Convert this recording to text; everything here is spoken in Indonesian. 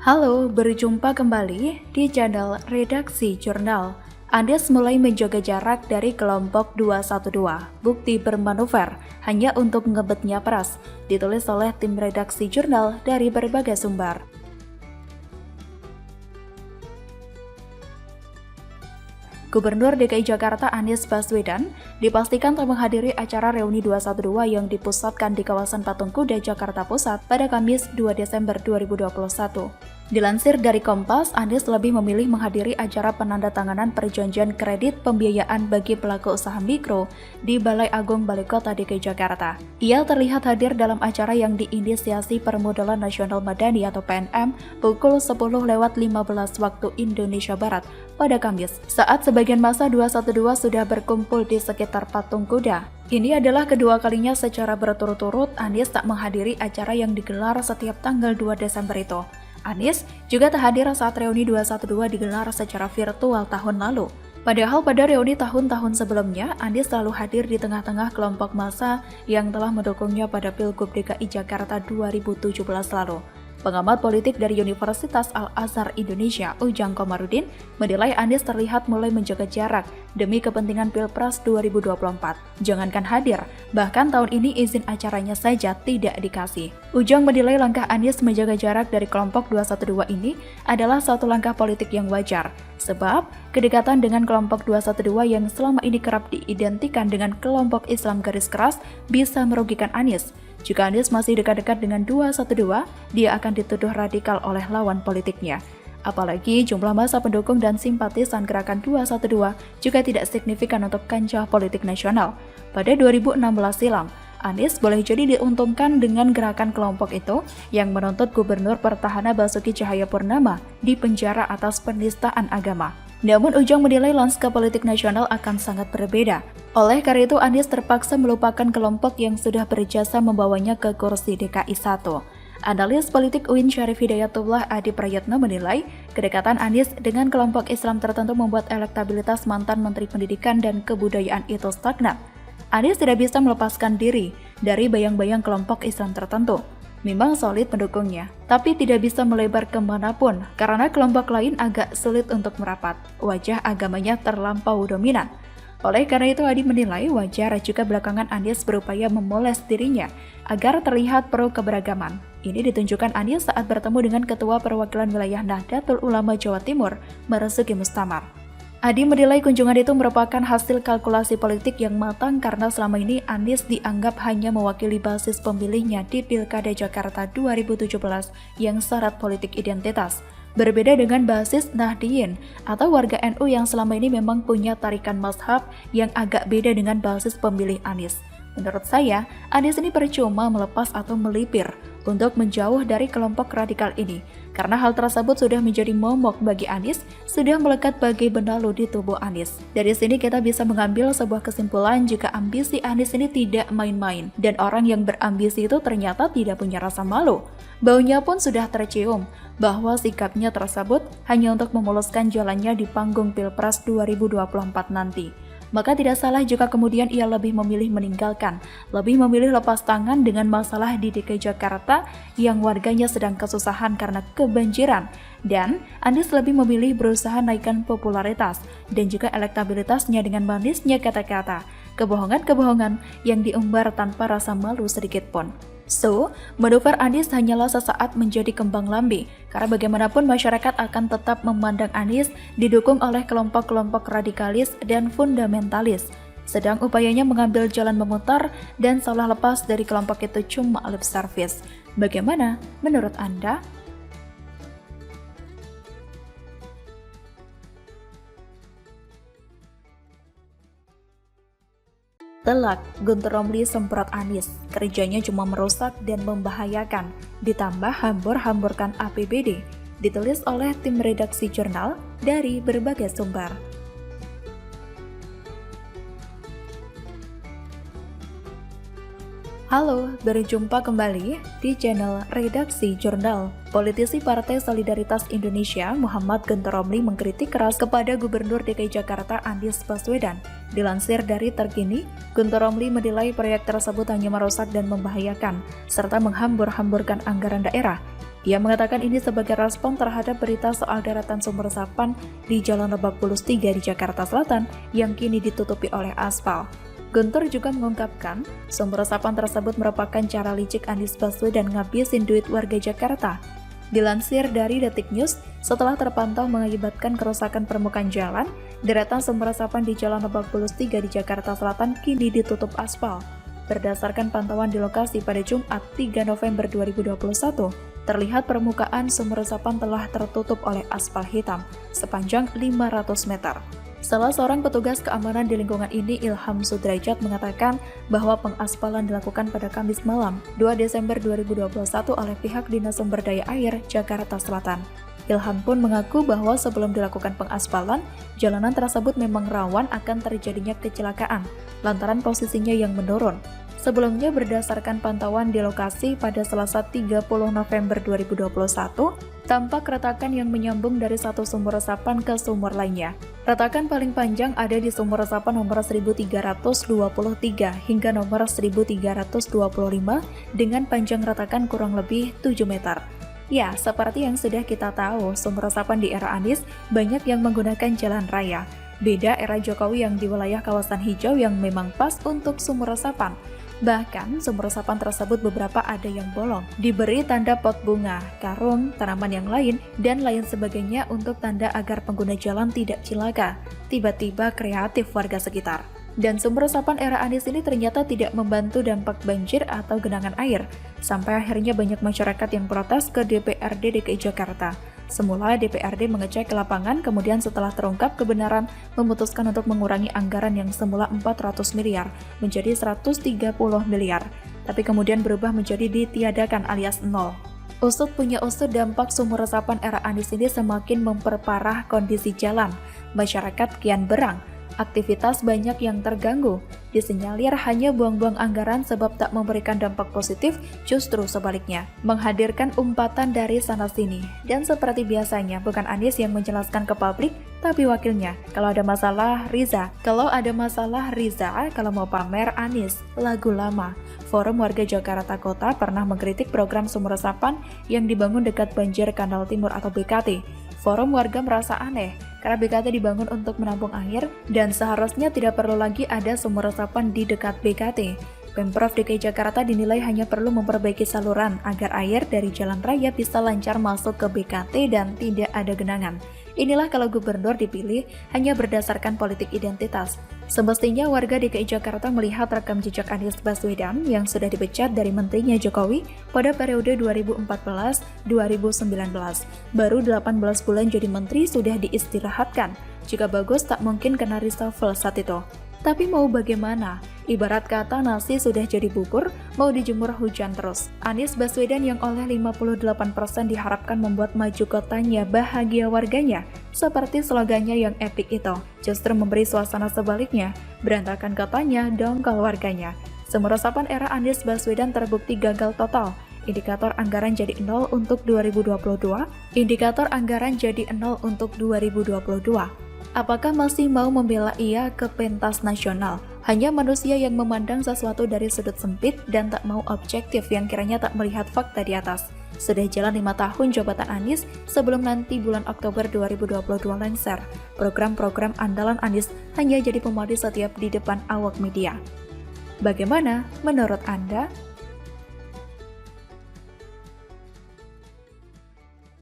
Halo, berjumpa kembali di channel Redaksi Jurnal. Andes mulai menjaga jarak dari kelompok 212, bukti bermanuver hanya untuk ngebetnya pras, ditulis oleh tim Redaksi Jurnal dari berbagai sumber. Gubernur DKI Jakarta Anies Baswedan dipastikan tak menghadiri acara reuni 212 yang dipusatkan di kawasan Patung Kuda, Jakarta Pusat pada Kamis 2 Desember 2021. Dilansir dari Kompas, Anies lebih memilih menghadiri acara penandatanganan perjanjian kredit pembiayaan bagi pelaku usaha mikro di Balai Agung Balai Kota DKI Jakarta. Ia terlihat hadir dalam acara yang diinisiasi Permodalan Nasional Madani atau PNM pukul 10:15 waktu Indonesia Barat pada Kamis, saat sebagian masa 212 sudah berkumpul di sekitar Patung Kuda. Ini adalah kedua kalinya secara berturut-turut Anies tak menghadiri acara yang digelar setiap tanggal 2 Desember itu. Anies juga tak hadir saat reuni 212 digelar secara virtual tahun lalu. Padahal pada reuni tahun-tahun sebelumnya, Anies selalu hadir di tengah-tengah kelompok massa yang telah mendukungnya pada Pilgub DKI Jakarta 2017 lalu. Pengamat politik dari Universitas Al-Azhar Indonesia, Ujang Komarudin, menilai Anies terlihat mulai menjaga jarak demi kepentingan Pilpres 2024. Jangankan hadir, bahkan tahun ini izin acaranya saja tidak dikasih. Ujang menilai langkah Anies menjaga jarak dari kelompok 212 ini adalah suatu langkah politik yang wajar, sebab kedekatan dengan kelompok 212 yang selama ini kerap diidentikan dengan kelompok Islam garis keras bisa merugikan Anies. Jika Anies masih dekat-dekat dengan 212, dia akan dituduh radikal oleh lawan politiknya. Apalagi jumlah massa pendukung dan simpatisan gerakan 212 juga tidak signifikan untuk kancah politik nasional. Pada 2016 silam, Anies boleh jadi diuntungkan dengan gerakan kelompok itu yang menuntut Gubernur Petahana Basuki Cahayapurnama di penjara atas penistaan agama. Namun Ujang menilai lanskap politik nasional akan sangat berbeda. Oleh karena itu Anies terpaksa melupakan kelompok yang sudah berjasa membawanya ke kursi DKI 1. Analis politik UIN Syarif Hidayatullah Adi Prayitno menilai kedekatan Anies dengan kelompok Islam tertentu membuat elektabilitas mantan Menteri Pendidikan dan Kebudayaan itu stagnan. Anies tidak bisa melepaskan diri dari bayang-bayang kelompok Islam tertentu. Memang solid pendukungnya, tapi tidak bisa melebar kemanapun karena kelompok lain agak sulit untuk merapat. Wajah agamanya terlampau dominan. Oleh karena itu Adi menilai wajar juga belakangan Anies berupaya memoles dirinya agar terlihat pro keberagaman. Ini ditunjukkan Anies saat bertemu dengan Ketua Perwakilan Wilayah Nahdlatul Ulama Jawa Timur, Marzuki Mustamar. Adi menilai kunjungan itu merupakan hasil kalkulasi politik yang matang karena selama ini Anies dianggap hanya mewakili basis pemilihnya di Pilkada Jakarta 2017 yang syarat politik identitas. Berbeda dengan basis Nahdliyin atau warga NU yang selama ini memang punya tarikan mazhab yang agak beda dengan basis pemilih Anies. Menurut saya, Anies ini percuma melepas atau melipir untuk menjauh dari kelompok radikal ini, karena hal tersebut sudah menjadi momok bagi Anies, sudah melekat bagai benalu di tubuh Anies. Dari sini kita bisa mengambil sebuah kesimpulan jika ambisi Anies ini tidak main-main, dan orang yang berambisi itu ternyata tidak punya rasa malu. Baunya pun sudah tercium, bahwa sikapnya tersebut hanya untuk memuluskan jalannya di panggung Pilpres 2024 nanti. Maka tidak salah jika kemudian ia lebih memilih meninggalkan, lebih memilih lepas tangan dengan masalah di DKI Jakarta yang warganya sedang kesusahan karena kebanjiran. Dan Anies lebih memilih berusaha naikkan popularitas dan juga elektabilitasnya dengan manisnya kata-kata, kebohongan-kebohongan yang diumbar tanpa rasa malu sedikit pun. So, manuver Anies hanyalah sesaat menjadi kembang lambe, karena bagaimanapun masyarakat akan tetap memandang Anies didukung oleh kelompok-kelompok radikalis dan fundamentalis. Sedang upayanya mengambil jalan memutar dan seolah lepas dari kelompok itu cuma lip service. Bagaimana menurut Anda? Telak, Guntur Romli semprot Anies, kerjanya cuma merusak dan membahayakan, ditambah hambur-hamburkan APBD, ditulis oleh tim redaksi jurnal dari berbagai sumber. Halo, berjumpa kembali di channel Redaksi Jurnal. Politisi Partai Solidaritas Indonesia Muhammad Guntur Romli mengkritik keras kepada Gubernur DKI Jakarta Anies Baswedan. Dilansir dari Terkini, Guntur Romli menilai proyek tersebut hanya merusak dan membahayakan, serta menghambur-hamburkan anggaran daerah. Ia mengatakan ini sebagai respon terhadap berita soal deretan sumur resapan di Jalan Lebak Bulus 3 di Jakarta Selatan yang kini ditutupi oleh aspal. Guntur juga mengungkapkan, sumur resapan tersebut merupakan cara licik Anies Baswedan ngabisin duit warga Jakarta. Dilansir dari Detik News, setelah terpantau mengakibatkan kerusakan permukaan jalan, deretan sumur resapan di Jalan Lebak Bulus 3 di Jakarta Selatan kini ditutup aspal. Berdasarkan pantauan di lokasi pada Jumat 3 November 2021, terlihat permukaan sumur resapan telah tertutup oleh aspal hitam sepanjang 500 meter. Salah seorang petugas keamanan di lingkungan ini, Ilham Sudrajat, mengatakan bahwa pengaspalan dilakukan pada Kamis malam 2 Desember 2021 oleh pihak Dinas Sumber Daya Air Jakarta Selatan. Ilham pun mengaku bahwa sebelum dilakukan pengaspalan, jalanan tersebut memang rawan akan terjadinya kecelakaan lantaran posisinya yang menurun. Sebelumnya, berdasarkan pantauan di lokasi pada Selasa 30 November 2021, tampak retakan yang menyambung dari satu sumur resapan ke sumur lainnya. Retakan paling panjang ada di sumur resapan nomor 1323 hingga nomor 1325 dengan panjang retakan kurang lebih 7 meter. Ya, seperti yang sudah kita tahu, sumur resapan di era Anies banyak yang menggunakan jalan raya. Beda era Jokowi yang di wilayah kawasan hijau yang memang pas untuk sumur resapan. Bahkan, sumur resapan tersebut beberapa ada yang bolong, diberi tanda pot bunga, karung, tanaman yang lain, dan lain sebagainya untuk tanda agar pengguna jalan tidak cilaka. Tiba-tiba kreatif warga sekitar. Dan sumur resapan era Anies ini ternyata tidak membantu dampak banjir atau genangan air, sampai akhirnya banyak masyarakat yang protes ke DPRD DKI Jakarta. Semula DPRD mengecek ke lapangan, kemudian setelah terungkap kebenaran, memutuskan untuk mengurangi anggaran yang semula 400 miliar menjadi 130 miliar, tapi kemudian berubah menjadi ditiadakan alias nol. Usut punya usut, dampak sumur resapan era Anies ini semakin memperparah kondisi jalan. Masyarakat kian berang, aktivitas banyak yang terganggu. Disinyalir hanya buang-buang anggaran sebab tak memberikan dampak positif, justru sebaliknya, menghadirkan umpatan dari sana-sini. Dan seperti biasanya, bukan Anies yang menjelaskan ke publik, tapi wakilnya. Kalau ada masalah, Riza. Kalau mau pamer, Anies. Lagu lama. Forum Warga Jakarta Kota pernah mengkritik program sumur resapan yang dibangun dekat Banjir Kanal Timur atau BKT. Forum warga merasa aneh, karena BKT dibangun untuk menampung air dan seharusnya tidak perlu lagi ada sumur resapan di dekat BKT. Pemprov DKI Jakarta dinilai hanya perlu memperbaiki saluran agar air dari jalan raya bisa lancar masuk ke BKT dan tidak ada genangan. Inilah kalau gubernur dipilih hanya berdasarkan politik identitas. Semestinya warga DKI Jakarta melihat rekam jejak Anies Baswedan yang sudah dipecat dari menterinya Jokowi pada periode 2014-2019. Baru 18 bulan jadi menteri sudah diistirahatkan. Jika bagus tak mungkin kena reshuffle saat itu. Tapi mau bagaimana? Ibarat kata nasi sudah jadi bubur, mau dijemur hujan terus. Anies Baswedan yang oleh 58% diharapkan membuat maju kotanya bahagia warganya, seperti slogannya yang epik itu, justru memberi suasana sebaliknya, berantakan kotanya, dongkol warganya. Sumur resapan era Anies Baswedan terbukti gagal total. Indikator anggaran jadi 0 untuk 2022. Apakah masih mau membela ia ke pentas nasional? Hanya manusia yang memandang sesuatu dari sudut sempit dan tak mau objektif yang kiranya tak melihat fakta di atas. Sudah jalan 5 tahun jabatan Anies sebelum nanti bulan Oktober 2022 lengser. Program-program andalan Anies hanya jadi pemadi setiap di depan awak media. Bagaimana menurut Anda?